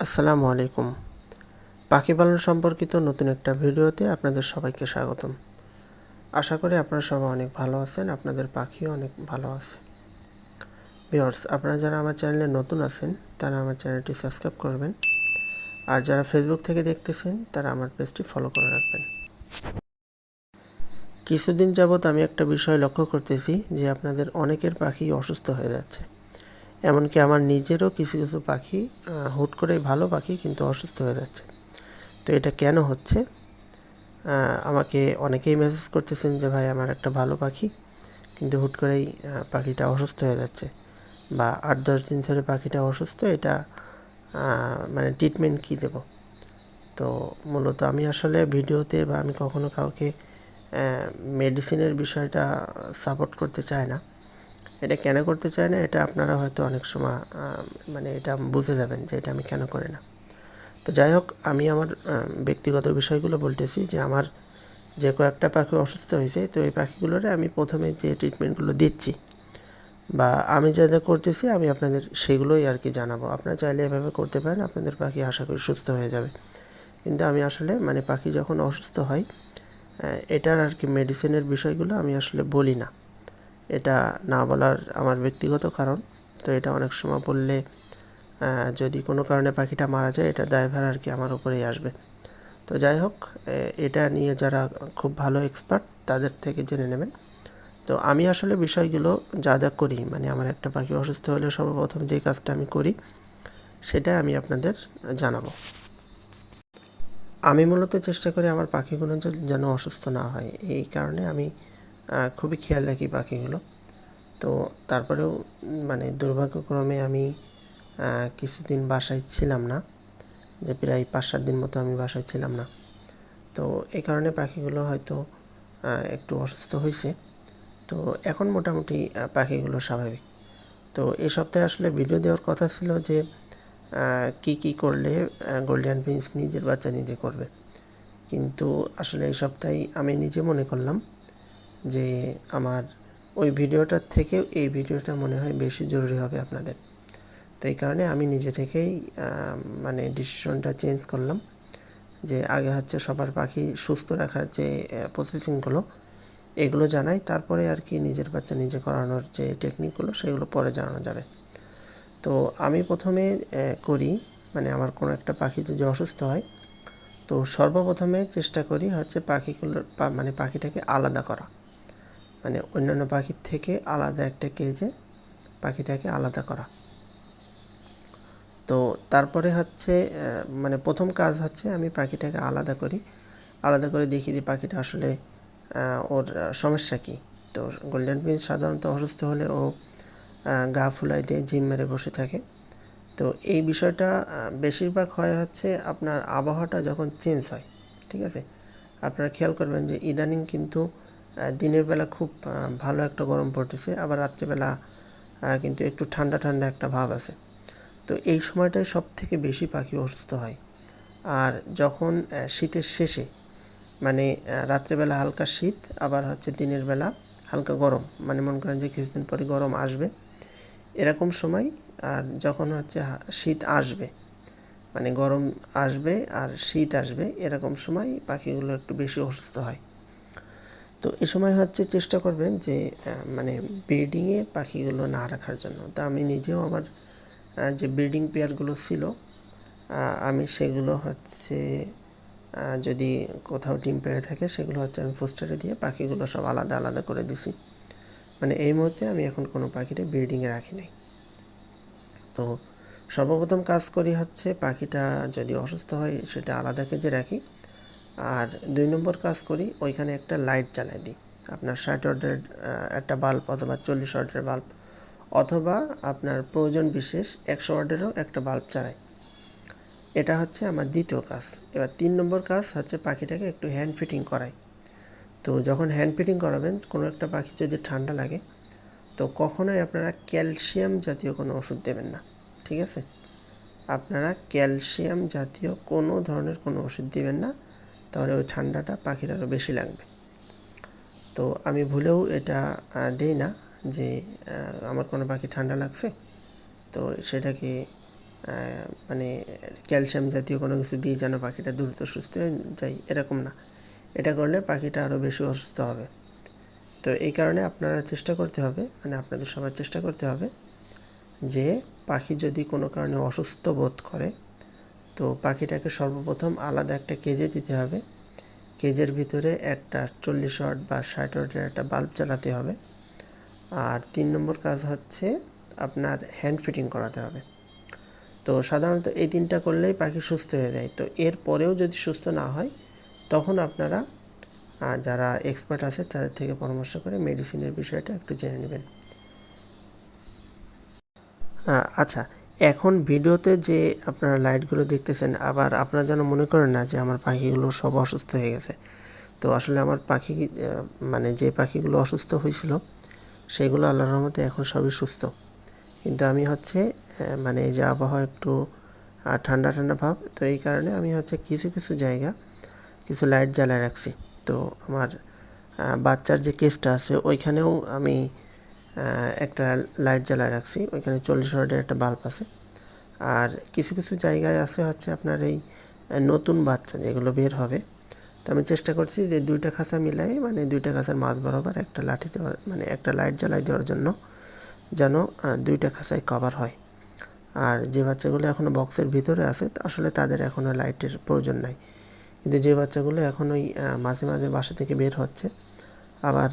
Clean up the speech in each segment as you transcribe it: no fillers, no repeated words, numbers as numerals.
আসসালামু আলাইকুম। পাখি পালন সম্পর্কিত নতুন একটা ভিডিওতে আপনাদের সবাইকে স্বাগতম। আশা করি আপনারা সবাই অনেক ভালো আছেন, আপনাদের পাখিও অনেক ভালো আছে। ভিউয়ার্স, আপনারা যারা আমার চ্যানেলে নতুন আছেন তারা আমার চ্যানেলটি সাবস্ক্রাইব করবেন, আর যারা ফেসবুক থেকে দেখতেছেন তারা আমার পেজটি ফলো করে রাখবেন। কিছুদিন যাবৎ আমি একটা বিষয় লক্ষ্য করতেছি যে আপনাদের অনেকের পাখি অসুস্থ হয়ে যাচ্ছে। এমনকি আমার নিজেরও কিছু কিছু পাখি হুট করেই ভালো পাখি কিন্তু অসুস্থ হয়ে যাচ্ছে। তো এটা কেন হচ্ছে? আমাকে অনেকেই মেসেজ করতেছেন যে ভাই আমার একটা ভালো পাখি কিন্তু হুট করেই পাখিটা অসুস্থ হয়ে যাচ্ছে, বা 8-10 দিন ধরে পাখিটা অসুস্থ, এটা মানে ট্রিটমেন্ট কী দেব। তো মূলত আমি আসলে ভিডিওতে বা আমি কখনো কাউকে মেডিসিনের বিষয়টা সাপোর্ট করতে চাই না। এটা কেন করতে চাই না, এটা আপনারা হয়তো অনেক সময় মানে এটা বুঝে যাবেন যে এটা আমি কেন করি না। তো যাই হোক, আমি আমার ব্যক্তিগত বিষয়গুলো বলতেছি যে আমার যে কয়েকটা পাখি অসুস্থ হয়েছে, তো এই পাখিগুলোরে আমি প্রথমে যে ট্রিটমেন্টগুলো দিচ্ছি বা আমি যা যা করতেছি আমি আপনাদের সেগুলোই আর কি জানাবো। আপনারা চাইলে এভাবে করতে পারেন, আপনাদের পাখি আশা করি সুস্থ হয়ে যাবে। কিন্তু আমি আসলে মানে পাখি যখন অসুস্থ হয় এটার আর কি মেডিসিনের বিষয়গুলো আমি আসলে বলি না। এটা না বলার আমার ব্যক্তিগত কারণ। তো এটা অনেক সময় বললে যদি কোনো কারণে পাখিটা মারা যায়, এটা দায়ভার আর কি আমার উপরেই আসবে। তো যাই হোক, এটা নিয়ে যারা খুব ভালো এক্সপার্ট তাদের থেকে জেনে নেবেন। তো আমি আসলে বিষয়গুলো যা যা করি, মানে আমার একটা পাখি অসুস্থ হলে সর্বপ্রথম যে কাজটা আমি করি সেটা আমি আপনাদের জানাবো। আমি মূলত চেষ্টা করি আমার পাখিগুলো যেন অসুস্থ না হয়, এই কারণে আমি খুবই খেয়াল রাখি পাখিগুলো। তো তারপরেও মানে দুর্ভাগ্যক্রমে আমি কিছুদিন বাসায় ছিলাম না, যে প্রায় 5-7 দিন মতো আমি বাসায় ছিলাম না। তো এই কারণে পাখিগুলো হয়তো একটু অসুস্থ হয়েছে। তো এখন মোটামুটি পাখিগুলো স্বাভাবিক। তো এই সপ্তাহে আসলে ভিডিও দেওয়ার কথা ছিল যে কি কি করলে গোল্ডেন প্রিন্স নিজের বাচ্চা নিজে করবে, কিন্তু আসলে এই সপ্তাহে আমি নিজে মনে করলাম যে আমার ওই ভিডিওটার থেকেও এই ভিডিওটা মনে হয় বেশি জরুরি হবে আপনাদের। তো এই কারণে আমি নিজে থেকেই মানে ডিসিশনটা চেঞ্জ করলাম যে আগে হচ্ছে সবার পাখি সুস্থ রাখার যে প্রসেসিংগুলো এগুলো জানাই, তারপরে আর কি নিজের বাচ্চা নিজে করানোর যে টেকনিকগুলো সেগুলো পরে জানানো যাবে। তো আমি প্রথমে করি, মানে আমার কোনো একটা পাখি যদি অসুস্থ হয় তো সর্বপ্রথমে চেষ্টা করি হচ্ছে পাখিগুলোর মানে পাখিটাকে আলাদা করা, মানে অন্যান্য পাখির থেকে আলাদা একটা কেজে পাখিটাকে আলাদা করা। তো তারপরে হচ্ছে মানে প্রথম কাজ হচ্ছে আমি পাখিটাকে আলাদা করি, আলাদা করে দেখি যে পাখিটা আসলে ওর সমস্যা কী। তো গোল্ডেন প্রিন্স সাধারণত অসুস্থ হলে ও গা ফুলাই দিয়ে ঝিম মেরে বসে থাকে। তো এই বিষয়টা বেশিরভাগ হয় হচ্ছে আপনার আবহাওয়াটা যখন চেঞ্জ হয়, ঠিক আছে। আপনারা খেয়াল করবেন যে ইদানিং কিন্তু দিনের বেলা খুব ভালো একটা গরম পড়তেছে, আবার রাত্রিবেলা কিন্তু একটু ঠান্ডা ঠান্ডা একটা ভাব আছে। তো এই সময়টায় সব থেকে বেশি পাখি অসুস্থ হয়। আর যখন শীতের শেষে, মানে রাত্রেবেলা হালকা শীত, আবার হচ্ছে দিনের বেলা হালকা গরম, মানে মনে করেন যে কিছুদিন পরে গরম আসবে এরকম সময়, আর যখন হচ্ছে শীত আসবে, মানে গরম আসবে আর শীত আসবে এরকম সময় পাখিগুলো একটু বেশি অসুস্থ হয়। তো এ সময় হচ্ছে চেষ্টা করবেন যে মানে ব্রিডিংয়ে পাখিগুলো না রাখার জন্য। তা আমি নিজেও আমার যে ব্রিডিং পেয়ারগুলো ছিল আমি সেগুলো হচ্ছে যদি কোথাও ডিম পেড়ে থাকে সেগুলো হচ্ছে আমি পোস্টারে দিয়ে পাখিগুলো সব আলাদা আলাদা করে দিছি। মানে এই মুহূর্তে আমি এখন কোনো পাখিটা ব্রিডিংয়ে রাখি নাই। তো সর্বপ্রথম কাজ করি হচ্ছে পাখিটা যদি অসুস্থ হয় সেটা আলাদা কেজে রাখি। আর 2 নম্বর কাজ করি, ওইখানে একটা লাইট জ্বালাই দিই, আপনার 60 ওয়াটের একটা বাল্ব অথবা 40 ওয়াটের বাল্ব, অথবা আপনার প্রয়োজন বিশেষ 100 ওয়াটেরও একটা বাল্ব জ্বালাই। এটা হচ্ছে আমার দ্বিতীয় কাজ। এবার 3 নম্বর কাজ হচ্ছে পাখিটাকে একটু হ্যান্ড ফিটিং করাই। তো যখন হ্যান্ড ফিটিং করাবেন কোনো একটা পাখি যদি ঠান্ডা লাগে তো কখনোই আপনারা ক্যালসিয়াম জাতীয় কোনো ওষুধ দেবেন না, ঠিক আছে। আপনারা ক্যালসিয়াম জাতীয় কোনো ধরনের কোনো ওষুধ দিবেন না, তাহলে ওই ঠান্ডাটা পাখির আরও বেশি লাগবে। তো আমি ভুলেও এটা দিই না যে আমার কোনো পাখি ঠান্ডা লাগছে তো সেটাকে মানে ক্যালসিয়াম জাতীয় কোনো কিছু দিয়ে যেন পাখিটা দ্রুত সুস্থ হয়ে যায়, এরকম না। এটা করলে পাখিটা আরও বেশি অসুস্থ হবে। তো এই কারণে আপনারা চেষ্টা করতে হবে, মানে আপনাদের সবার চেষ্টা করতে হবে যে পাখি যদি কোনো কারণে অসুস্থ বোধ করে, তো পাখিটাকে সর্বপ্রথম আলাদা একটা কেজে দিতে হবে। কেজের ভিতরে একটা 40 ওয়াট বা 60 ওয়াটের একটা বাল্ব জ্বালাতে হবে। আর 3 নম্বর কাজ হচ্ছে আপনার হ্যান্ড ফিটিং করাতে হবে। তো সাধারণত এই 3টা করলেই পাখি সুস্থ হয়ে যায়। তো এর পরেও যদি সুস্থ না হয়, তখন আপনারা যারা এক্সপার্ট আছে তাদের থেকে পরামর্শ করে মেডিসিনের বিষয়টা একটু জেনে নেবেন। আচ্ছা, এখন ভিডিওতে যে আপনারা লাইটগুলো দেখতেছেন, আবার আপনারা যেন মনে করেন না যে আমার পাখিগুলো সব অসুস্থ হয়ে গেছে। তো আসলে আমার পাখি মানে যে পাখিগুলো অসুস্থ হয়েছিল সেগুলো আল্লাহর রহমতে এখন সবই সুস্থ। কিন্তু আমি হচ্ছে মানে এই যে আবহাওয়া একটু ঠান্ডা ঠান্ডা ভাব, তো এই কারণে আমি হচ্ছে কিছু কিছু জায়গা কিছু লাইট জ্বালায় রাখছি। তো আমার বাচ্চার যে কেসটা আছে ওইখানেও আমি একটা লাইট জ্বালায় রাখছি, ওইখানে 40 ওয়াটের একটা বাল্ব আছে। আর কিছু কিছু জায়গায় আছে হচ্ছে আপনার এই নতুন বাচ্চা যেগুলো বের হবে, তো আমি চেষ্টা করছি যে 2টা খাঁচা মিলাই, মানে 2টা খাঁচার মাঝ বরাবর একটা লাঠি দেওয়ার, মানে একটা লাইট জ্বালাই দেওয়ার জন্য, যেন 2টা খাঁচায় কভার হয়। আর যে বাচ্চাগুলো এখনও বক্সের ভিতরে আছে আসলে তাদের এখনও লাইটের প্রয়োজন নাই। কিন্তু যে বাচ্চাগুলো এখন ওই মাঝে মাঝে বাসা থেকে বের হচ্ছে, আবার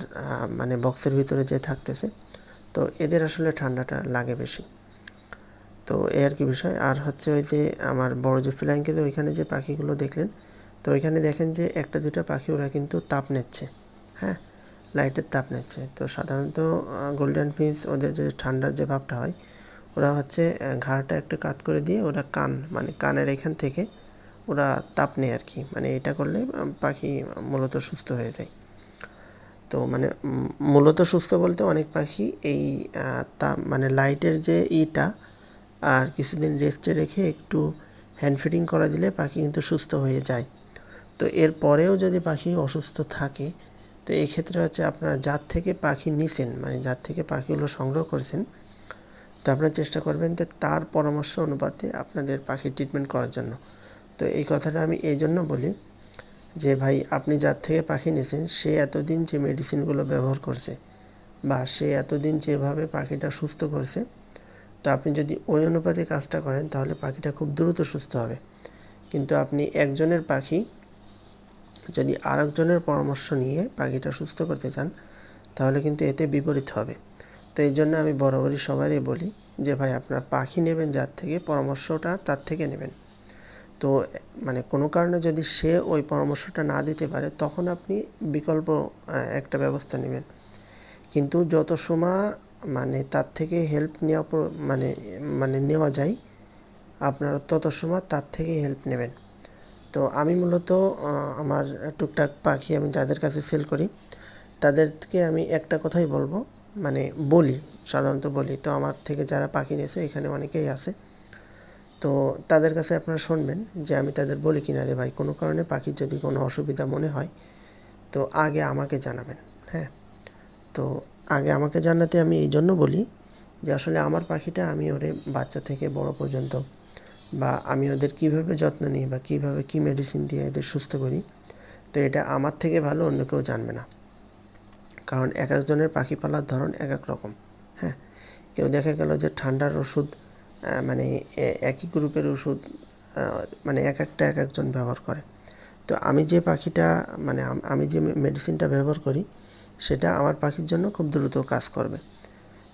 মানে বক্সের ভিতরে যে থাকতেছে, তো এদের আসলে ঠান্ডাটা লাগে বেশি। তো এই আর কি বিষয়। আর হচ্ছে ওই যে আমার বড় যে ফ্লাইংকেতে ওইখানে যে পাখিগুলো দেখলেন, তো ওইখানে দেখেন যে একটা দুটা পাখি ওরা কিন্তু তাপ নিচ্ছে, হ্যাঁ, লাইটের তাপ নিচ্ছে। তো সাধারণত গোল্ডেন ফিঞ্চ ওদের যে ঠান্ডার যে ভাবটা হয়, ওরা হচ্ছে ঘাড়টা একটু কাত করে দিয়ে ওরা মানে কানের এখান থেকে ওরা তাপ নেয় আর কি। মানে এটা করলে পাখি মূলত সুস্থ হয়ে যায়। তো মানে মূলত সুস্থ বলতে অনেক পাখি এই মানে লাইটের যে আর কিছুদিন রেস্টে রেখে একটু হ্যান্ড ফিডিং করা দিলে পাখি কিন্তু সুস্থ হয়ে যায়। তো এর পরেও যদি পাখি অসুস্থ থাকে, তো এই ক্ষেত্রে হচ্ছে আপনারা যার থেকে পাখি নিছেন, মানে যার থেকে পাখিগুলো সংগ্রহ করছেন, তো আপনারা চেষ্টা করবেন যে তার পরামর্শ অনুপাতে আপনাদের পাখির ট্রিটমেন্ট করার জন্য। তো এই কথাটা আমি এই জন্য বলি যে ভাই, আপনি যার থেকে পাখি নিয়েছেন সে এতদিন যে মেডিসিনগুলো ব্যবহার করছে বা সে এতদিন যেভাবে পাখিটা সুস্থ করছে, তো আপনি যদি ওই অনুপাতে কাজটা করেন তাহলে পাখিটা খুব দ্রুত সুস্থ হবে। কিন্তু আপনি একজনের পাখি যদি আরেকজনের পরামর্শ নিয়ে পাখিটা সুস্থ করতে চান, তাহলে কিন্তু এতে বিপরীত হবে। তো এই জন্য আমি বরাবরই সবারই বলি যে ভাই, আপনার পাখি নেবেন যার থেকে, পরামর্শটা তার থেকে নেবেন। তো মানে কোনো কারণে যদি সে ওই পরামর্শটা না দিতে পারে, তখন আপনি বিকল্প একটা ব্যবস্থা নেবেন। কিন্তু যত সময় মানে তার থেকে হেল্প নেওয়া মানে মানে নেওয়া যায়, আপনারা তত সময় তার থেকে হেল্প নেবেন। তো আমি মূলত আমার টুকটাক পাখি আমি যাদের কাছে সেল করি, তাদেরকে আমি একটা কথাই বলবো, মানে সাধারণত বলি। তো আমার থেকে যারা পাখি নিয়েছে এখানে অনেকেই আছে, তো তাদের কাছে আপনারা শুনবেন যে আমি তাদের বলি কিনা যে ভাই, কোনো কারণে পাখির যদি কোনো অসুবিধা মনে হয় তো আগে আমাকে জানাবেন। হ্যাঁ, তো আগে আমাকে জানাতে আমি এই জন্য বলি যে আসলে আমার পাখিটা আমি ওরে বাচ্চা থেকে বড় পর্যন্ত, বা আমি ওদের কীভাবে যত্ন নিই বা কীভাবে কী মেডিসিন দিয়ে এদের সুস্থ করি, তো এটা আমার থেকে ভালো অন্য কেউ জানবে না। কারণ এক একজনের পাখি পালার ধরন এক এক রকম। হ্যাঁ, কেউ দেখা গেল যে ঠান্ডার ওষুধ মানে একই গ্রুপের ওষুধ মানে এক একজন ব্যবহার করে। তো আমি যে পাখিটা মানে আমি যে মেডিসিনটা ব্যবহার করি, সেটা আমার পাখির জন্য খুব দ্রুত কাজ করবে।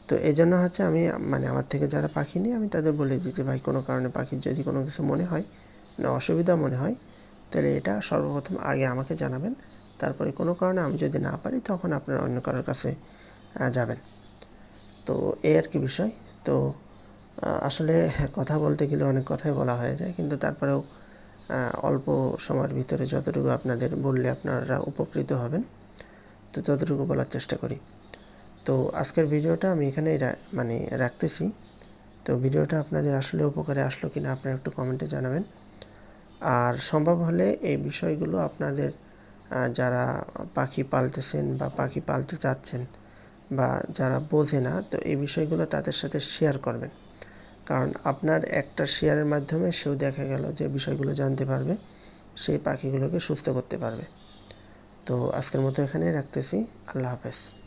তো এই জন্য হচ্ছে আমি মানে আমার থেকে যারা পাখি নিই আমি তাদের বলে দিই যে ভাই, কোনো কারণে পাখির যদি কোনো কিছু মনে হয়, না অসুবিধা মনে হয়, তাহলে এটা সর্বপ্রথম আগে আমাকে জানাবেন। তারপরে কোনো কারণে আমি যদি না পারি, তখন আপনারা অন্য কারোর কাছে যাবেন। তো এই আর কি বিষয়। তো আসলে কথা বলতে গেলে অনেক কথাই বলা হয়ে যায়, কিন্তু তারপরেও অল্প সময়ের ভিতরে যতটুকু আপনাদের বললে আপনারা উপকৃত হবেন, তো ততটুকু বলার চেষ্টা করি। তো আজকের ভিডিওটা আমি এখানেই মানে রাখতেছি। তো ভিডিওটা আপনাদের আসলে উপকারে আসলো কিনা আপনারা একটু কমেন্টে জানাবেন। আর সম্ভব হলে এই বিষয়গুলো আপনাদের যারা পাখি পালতেছেন বা পাখি পালতে চাচ্ছেন বা যারা বোঝে না, তো এই বিষয়গুলো তাদের সাথে শেয়ার করবেন। কারণ আপনার একটা শেয়ারের মাধ্যমে সেও দেখা গেল যে বিষয়গুলো জানতে পারবে, সেই পাখিগুলোকে সুস্থ করতে পারবে। তো আজকের মতো এখানেই রাখতেছি। আল্লাহ হাফেজ।